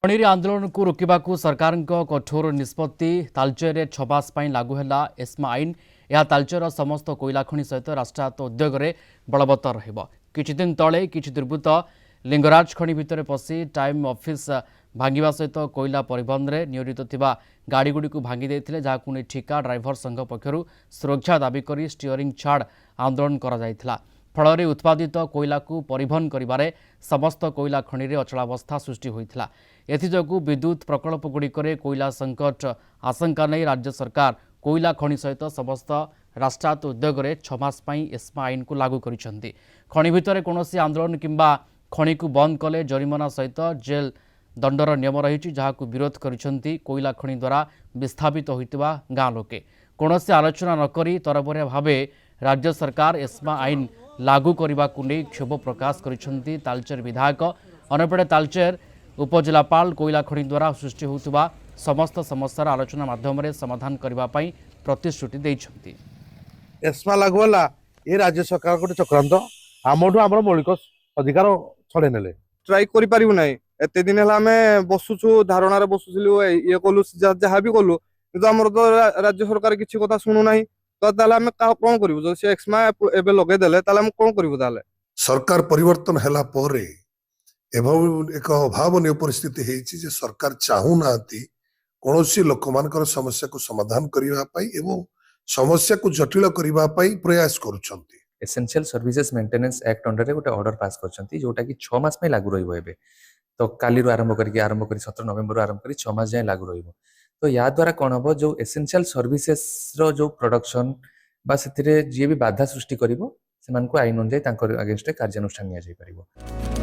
खणी आंदोलन को रोकने सरकार कठोर निष्पत्ति तालचेर 6 मास लागू है एस्मा आईन। यह तालचेर समस्त कोईला खनि सहित राष्ट्रायत्त उद्योग में बलवत्तर रहिदिन तले किछि दुर्बृत्त लिंगराज खनि भितर पशि टाइम ऑफिस भांगा सहित कोईला परिवहन में नियोजित थिबा गाड़ीगुड़ी को भांगी देथिले, जाहाकु नै ठिका ड्राइवर संघ पक्षरु सुरक्षा दाबी करी स्टीयरिंग छाड़ आंदोलन करा जायथिला। फल उत्पादित कोईला को परिवहन करिबारे समस्त कोईला खनि रे अचलावस्था सृष्टि होइथिला। एथिजोगु विद्युत प्रकल्पगुड़िक कोईला संकट आशंका नहीं राज्य सरकार कोईला खनि सहित समस्त राष्ट्रायत्त उद्योग में 6 मास एस्मा आईन को लागू करिसेंति। खनि भितर कौनसी आंदोलन किंबा खनि को बंद कले जरिमाना सहित जेल दंडर नियम रही, जहां विरोध करिसेंति कोईला खनि द्वारा विस्थापित होइतिबा गाँ लोके। कौनसी आलोचना नकरी तरबरिया भावे राज्य सरकार एस्मा आईन लागू करने को नहीं क्षोभ प्रकाश करिसेंति तालचेर विधायक। अन्यपटे तालचेर उपजिलापाल कोईला खनि द्वारा सृष्टि होता समस्त समस्यार आलोचना माध्यम समाधान करने प्रतिश्रुति देइछंती। एस्मा लागू है ये राज्य सरकार गोटे चक्रांत आमठू आम मौलिक अधिकार छड़े ने स्ट्राइक करूँ ना एत दिन है बसुचु धारणा बसुलु ये कलु जहाँ भी कलु कि आम तो राज्य सरकार किसी कथा शुणुना तो कौन करूँ सी एक्समा एवं लगेदे कौन करूँ सरकार परिवर्तन हैला परे एवं एक अभावन परिस्थिति है जे सरकार चाहूना कौन लोक मान समस्या को समाधान करने एवं समस्या को जटिल करने प्रयास करुछंती। Essential services maintenance act under गोटे ऑर्डर पास करछंती जोटा कि 6 मास में लागू रहिबो। एबे तो काली आरंभ करी 17 नवेम्बर आरंभ करी 6 मास जाए लागू रहिबो। तो या द्वारा कौन हम जो एसेंशियल सर्विसेज रो जो प्रोडक्शन बा सेतिरे जे भी बाधा सृष्टि करिवो सेमान को आईन अनुसार तांकर अगेंस्ट कार्यानुष्ठान निया जाय परिबो।